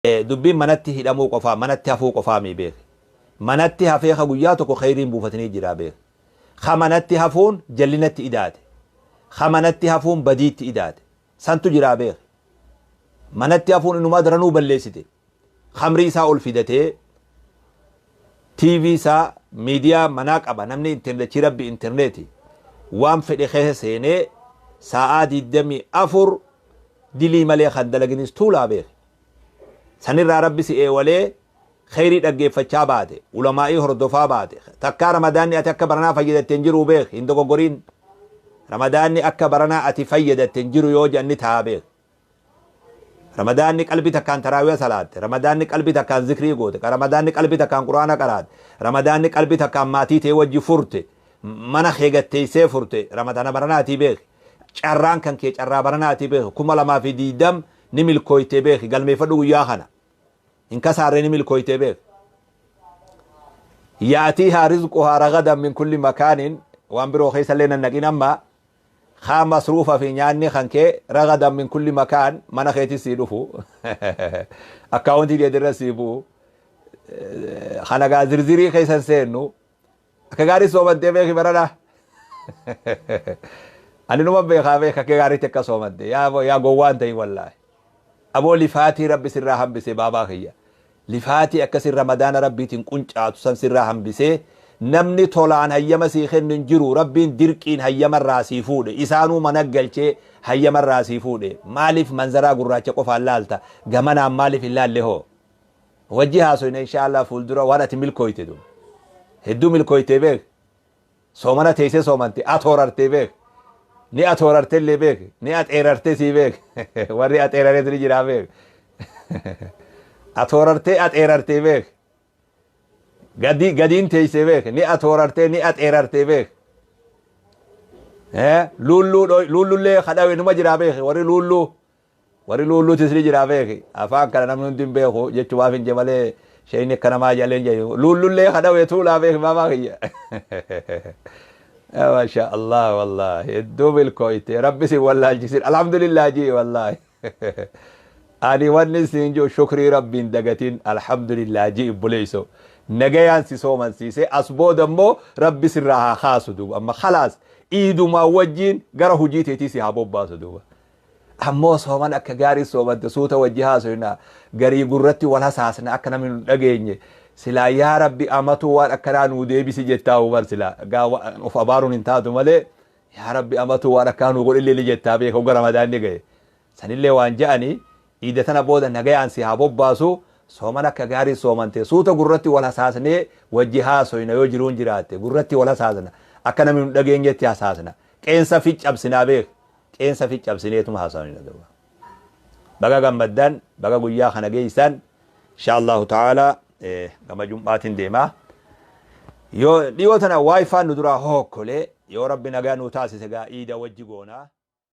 dubbiin manatti hidhamuu qofaa manatti hafuu qofaa mi beek manatti hafee ka guyyaa tokko khayriin buufatanii jira beek ka manatti hafuun jallinatti idaate ka manatti hafuun badiitti idaate santu jira beek manatti hafuun inumaa daranuu balleessite khamrii isaa ol fidatee TV isaa miidiyaa manaa qaba namni internetii rabbi interneti waan fedhe keessa seenee sa'aa 24 dilii malee kan dalaginis tuulaa beek sanirraa rabbi si eewalee khayrii dhaggeeffachaa baate ulamaa'ii hordofaa baate takkaa ramadaanni ati akka baranaa fayyadatten jiru beek hin dogoggoriin ramadaanni akka baranaa ati fayyadatten jiru yoo janni taa beek ramadaanni qalbii takkaan taraawiya salaatte ramadaanni qalbii takkaan zikrii goote ramadaanni qalbii takkaan quraana qaraatte ramadaanni qalbii takkaan maatii tee wajji furte mana keegatteessee furte ramadaana baranaatii beek carraan kan kee carraa baranaatii beek 2020 ni milkooyte beek galmeeffadhu guyyaa kana in kasaarre ni milkooyte beek yaatiihaa rizquhaa ragadan min kulli makaanin waan biroo keessa illee nannaqin amma haa masruufa fi nyaanni kan kee ragadan min kulli makaan mana keetti sii dhufu akkaawuntii keetirra sii bu'u kanagaa zirzirii keessan seennu akka gaarii soomantee beeki barana ani numa beekaa beek akka gaariitti akka soomante yaa gowwaan ta'in wallaahi aboo lifaatii rabbi sirraa hambise baabaa kiyya lifaatii akkasin ramadaana rabbiitiin quncaatu san sirraa hambisee namni tolaan hayyama sii kennu hin jiru rabbiin dirqiin hayyamarraa sii fuudhe isaanuu mana galchee hayyamarraa sii fuudhe maaliif manzaraa gurraacha qofaan laalta gamanaan maaliif hin laalle hoo wajji haasoyna inshaallah fuuldura waan ati milkooyte dum hedduu milkooyte beek soomana teessee soomante atoorartee beek ni atoorartellee beek ni axeerarte sii beek warri axeerareet ni jiraa beek atoorartee axeerartee beek gadiin teessee beek ni atoorartee ni axeerartee beek lullullee kadhawe numa jiraa beek warri lulluutis ni jiraa beek afaan kana namni hundi hin beeku jechumaaf hin jemalee shayni akka namaa jaleen jedhu lullullee kadhawe tuulaa beek maamaa kiyya ما شاء الله والله الدوب الكويتي ربي سي والله الجسر الحمد لله جي والله اني ونسين جو شكري ربي دقتين الحمد لله جي بوليسو نجيان سي سومن سي اسبو دمو ربي سرها خاص دوب اما خلاص ايدو ما وجين غره جيتي تي سي حبوب باس دوب امو سومن اك غاري سومن تسوتا وجها سينا غري غرتي ولا ساسنا اك نمن دغيني سلا يا ربي امتو وان اكران ودي بي سجتاو بر سلا غا اوف ابارون انتادو مالي يا ربي امتو وان كانوا قول لي جتابي كو رمضان نغي سنيله وان جاني ايدتنا بودا نغي ان سي حبوب باسو سومن اك غاري سومنتي سوتا غرتي ولا ساسني وجها سوينا يو جيرون جيراتي غرتي ولا ساسنا اك نمن دغينجتي اساسنا قينسا فيچ ابسنا بك قينسا فيچ ابسنيتم حساني ندوا بغا غمدان بغا غيا خنغيسان ان شاء الله تعالى gama jumbaatiin deema yoo dhiyootana waayifaan nu duraa hookkole yoo rabbi nagaa nu taasise gaa iida wajji goonaa